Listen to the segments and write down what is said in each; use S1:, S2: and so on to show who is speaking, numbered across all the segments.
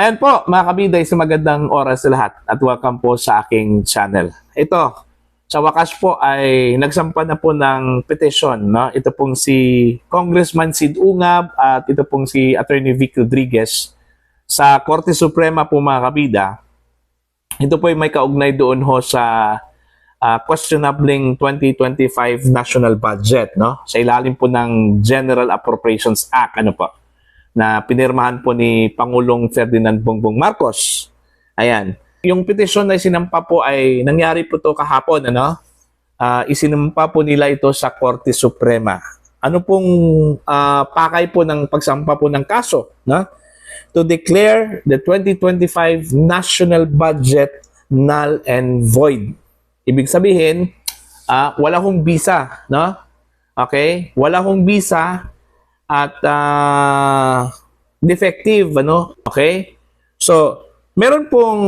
S1: Ayan po, mga kabiday, sa magandang oras sa lahat at welcome po sa aking channel. Ito, sa wakas po ay nagsampa na po ng petisyon. No? Ito pong si Congressman Sid Ungab at ito pong si Attorney Vic Rodriguez sa Korte Suprema po, mga kabida. Ito po ay may kaugnay doon ho sa questionabling 2025 national budget, no? Sa ilalim po ng General Appropriations Act, ano po, na pinirmahan po ni Pangulong Ferdinand Bongbong Marcos. Ayan. Yung petisyon na isinampa po ay nangyari po to kahapon, ano? Isinampa po nila ito sa Korte Suprema. Ano pong pakay po ng pagsampa po ng kaso, no? To declare the 2025 national budget null and void. Ibig sabihin, wala hong bisa, no? Okay? Wala hong bisa at defective, ano? Okay? So, meron pong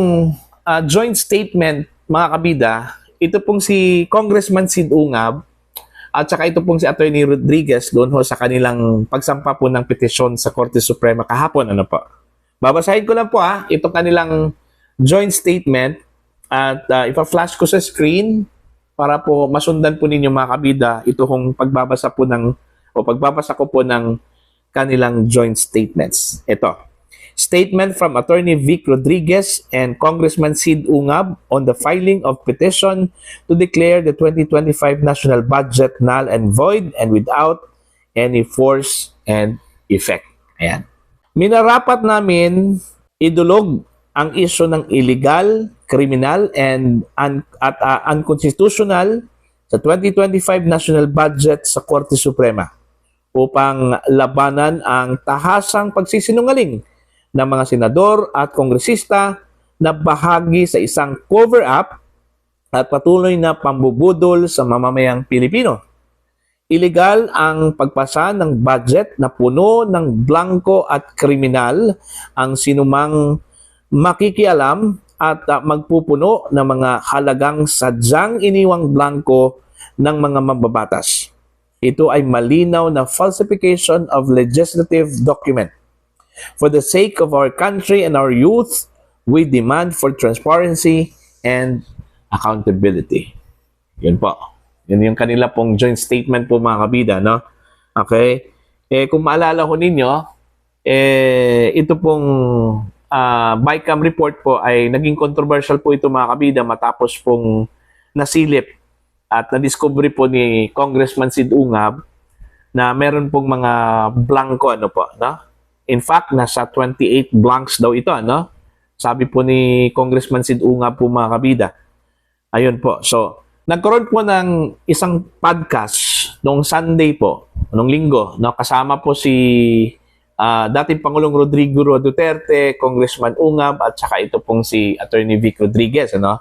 S1: joint statement, mga kabida. Ito pong si Congressman Sid Ungab at saka ito pong si Attorney Rodriguez doon ho sa kanilang pagsampa po ng petisyon sa Korte Suprema kahapon, ano po. Babasahin ko lang po itong kanilang joint statement at ipa-flash ko sa screen para po masundan po ninyo, mga kabida, ito hong pagbabasa ko po ng kanilang joint statements. Ito. Statement from Attorney Vic Rodriguez and Congressman Sid Ungab on the filing of petition to declare the 2025 national budget null and void and without any force and effect. Ayan. Minarapat namin idulog ang isyu ng illegal, criminal, and unconstitutional sa 2025 national budget sa Korte Suprema upang labanan ang tahasang pagsisinungaling ng mga senador at kongresista na bahagi sa isang cover-up at patuloy na pambubudol sa mamamayang Pilipino. Illegal ang pagpasa ng budget na puno ng blanco at kriminal ang sinumang makikialam at magpupuno ng mga halagang sadyang iniwang blanco ng mga mambabatas. Ito ay malinaw na falsification of legislative document. For the sake of our country and our youth, we demand for transparency and accountability. Yun po. Yun yung kanila pong joint statement po, mga kabida, no? Okay? Kung maalala ko ninyo, ito pong BICAM report po ay naging controversial po ito, mga kabida, matapos pong nasilip at na-discovery po ni Congressman Sid Ungab na meron pong mga blanco, ano po, no? In fact, nasa 28 blanks daw ito, no? Sabi po ni Congressman Sid Ungab po, mga kabida. Ayun po. So, nagkaroon po ng isang podcast noong Sunday po, noong linggo, no? Kasama po si dating Pangulong Rodrigo Duterte, Congressman Ungab, at saka ito pong si Attorney Vic Rodriguez, ano?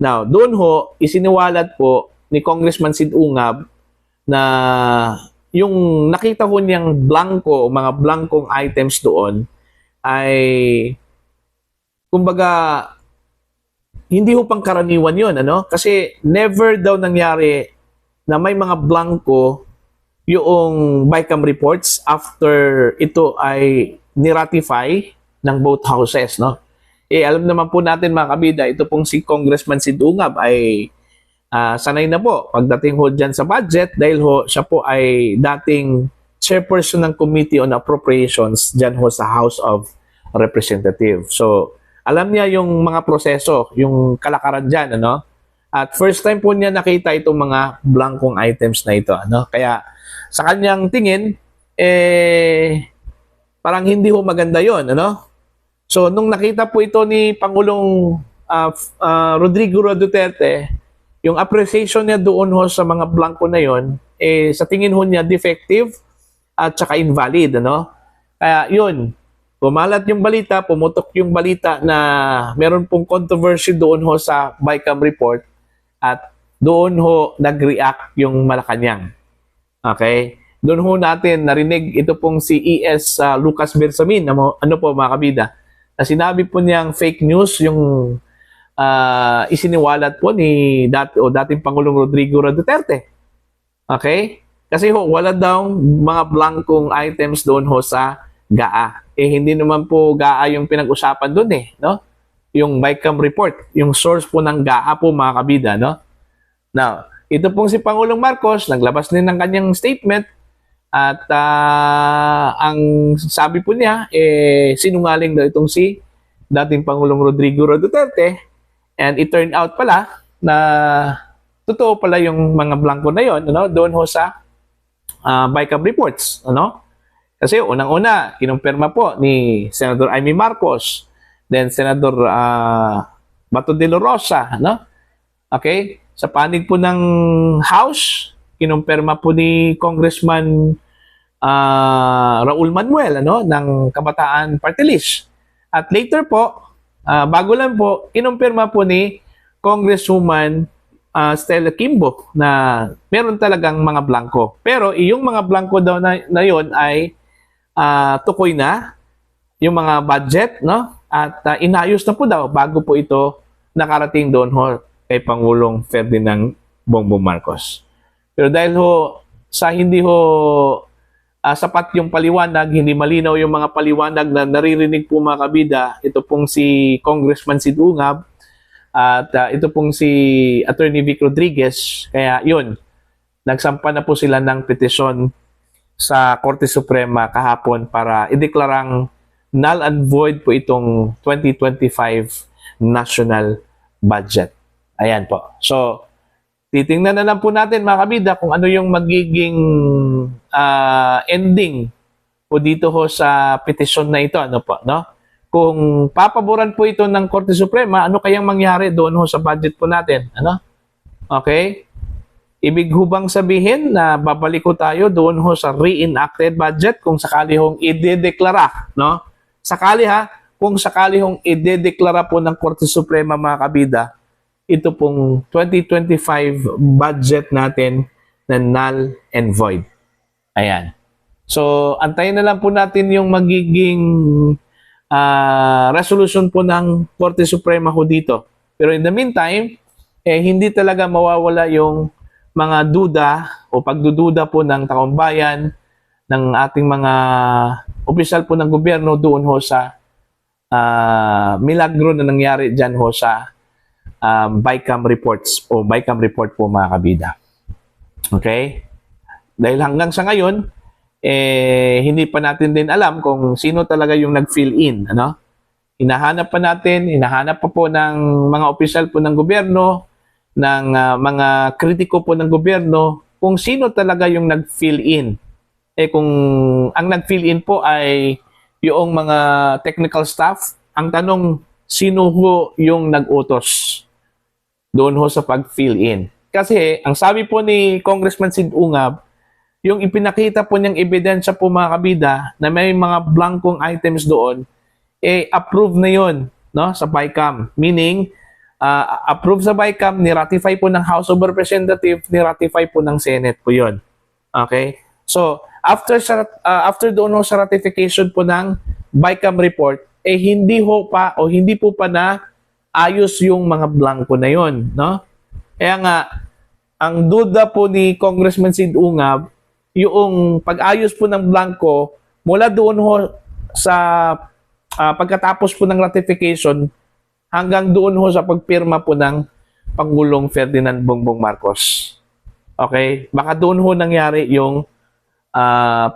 S1: Now, doon ho, isiniwalat po ni Congressman Sid Ungab na yung nakita ko niyang blanco, mga blankong items doon ay kumbaga hindi ho pangkaraniwan yun, ano? Kasi never daw nangyari na may mga blanco yung BICAM reports after ito ay niratify ng both houses, no? Alam naman po natin, mga kabida, ito pong si Congressman Sid Ungab ay sanay na po pagdating ho dyan sa budget dahil ho siya po ay dating chairperson ng Committee on Appropriations dyan ho sa House of Representatives. So, alam niya yung mga proseso, yung kalakaran dyan, ano? At first time po niya nakita itong mga blankong items na ito, ano? Kaya, sa kanyang tingin, parang hindi ho maganda yon, ano? So, nung nakita po ito ni Pangulong Rodrigo Duterte, yung appreciation niya doon ho sa mga blanco na yon, sa tingin ho niya defective at saka invalid, ano? Kaya yun, pumalat yung balita, pumutok yung balita na meron pong controversy doon ho sa BICAM report at doon ho nag-react yung Malacanang. Okay? Doon ho natin narinig ito pong si ES Lucas Bersamin, ano po, mga kabida, na sinabi po niyang fake news yung isiniwalat po ni dating Pangulong Rodrigo Duterte. Okay? Kasi ho, wala daw mga blankong items doon ho sa GAA. Hindi naman po GAA yung pinag-usapan doon no? Yung BICAM report, yung source po ng GAA po mga kabida, no? Now, ito pong si Pangulong Marcos, naglabas din ng kanyang statement at ang sabi po niya, sinungaling daw itong si dating Pangulong Rodrigo Duterte, and it turned out pala na totoo pala yung mga blanco na yon, ano, doon ho sa BICAM reports, ano? Kasi unang-una, kinumpirma po ni Senator Amy Marcos, then Senator Bato de la Rosa, no? Okay? Sa panig po ng House, kinumpirma po ni Congressman Raul Manuel, ano, ng Kabataan Party List. At later po, bago lang po, kinumpirma po ni Congresswoman Stella Kimbo na meron talagang mga blanco. Pero yung mga blanco daw na yon ay tukoy na yung mga budget, no? At inayos na po daw bago po ito nakarating doon ho kay Pangulong Ferdinand Bongbong Marcos. Pero dahil ho sa hindi ho sapat yung paliwanag, hindi malinaw yung mga paliwanag na naririnig po mga kabida, ito pong si Congressman Sid Ungab at ito pong si Attorney Vic Rodriguez. Kaya yun, nagsampa na po sila ng petisyon sa Korte Suprema kahapon para ideklarang null and void po itong 2025 national budget. Ayan po. So, titingnan na lang po natin mga kabida kung ano yung magiging ending po dito ho sa petisyon na ito. Ano po, no? Kung papaboran po ito ng Korte Suprema, ano kayang mangyari doon ho sa budget po natin? Ano? Okay? Ibig hubang sabihin na babalik ko tayo doon ho sa reenacted budget kung sakali hong idedeklara, no? Sakali kung sakali hong idedeklara po ng Korte Suprema mga kabida, ito pong 2025 budget natin na null and void. Ayan. So, antayin na lang po natin yung magiging resolution po ng Korte Suprema ho dito. Pero in the meantime, hindi talaga mawawala yung mga duda o pagdududa po ng taong bayan, ng ating mga opisyal po ng gobyerno doon ho sa milagro na nangyari dyan ho sa BICAM reports o BICAM report po mga kabida. Okay? Dahil hanggang sa ngayon, hindi pa natin din alam kung sino talaga yung nag-fill in. Ano? Hinahanap pa po ng mga opisyal po ng gobyerno, ng mga kritiko po ng gobyerno, kung sino talaga yung nag-fill in. Kung ang nag-fill in po ay yung mga technical staff, ang tanong, sino ho yung nag-utos doon ho sa pag-fill in? Kasi ang sabi po ni Congressman Sid Ungab, yung ipinakita po niyang ebidensya po mga kabida na may mga blankong items doon, approve na yon, no, sa BICAM. Meaning, approve sa BICAM, ni-ratify po ng House of Representatives, ni-ratify po ng Senate po yon. Okay? So, after doon ho sa ratification po ng BICAM report, hindi po pa na ayos yung mga blanco na yon, no? Kaya nga, ang duda po ni Congressman Sid Ungab, yung pag-ayos po ng blanco, mula doon ho sa pagkatapos po ng ratification, hanggang doon ho sa pagpirma po ng Pangulong Ferdinand Bongbong Marcos. Okay? Baka doon ho nangyari yung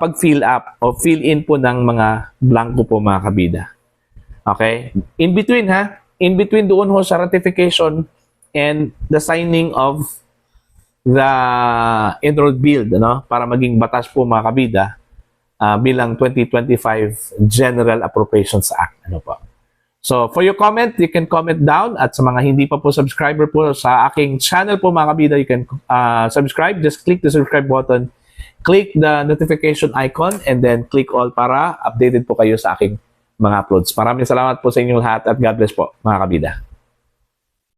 S1: pag-fill up o fill in po ng mga blanco po mga kabida. Okay? In between doon ho sa ratification and the signing of the enrolled bill, ano, para maging batas po mga kabida bilang 2025 General Appropriations Act. Ano po. So, for your comment, you can comment down, at sa mga hindi pa po subscriber po sa aking channel po mga kabida, you can subscribe. Just click the subscribe button, click the notification icon, and then click all para updated po kayo sa aking mga uploads. Maraming salamat po sa inyong lahat at God bless po mga kabida.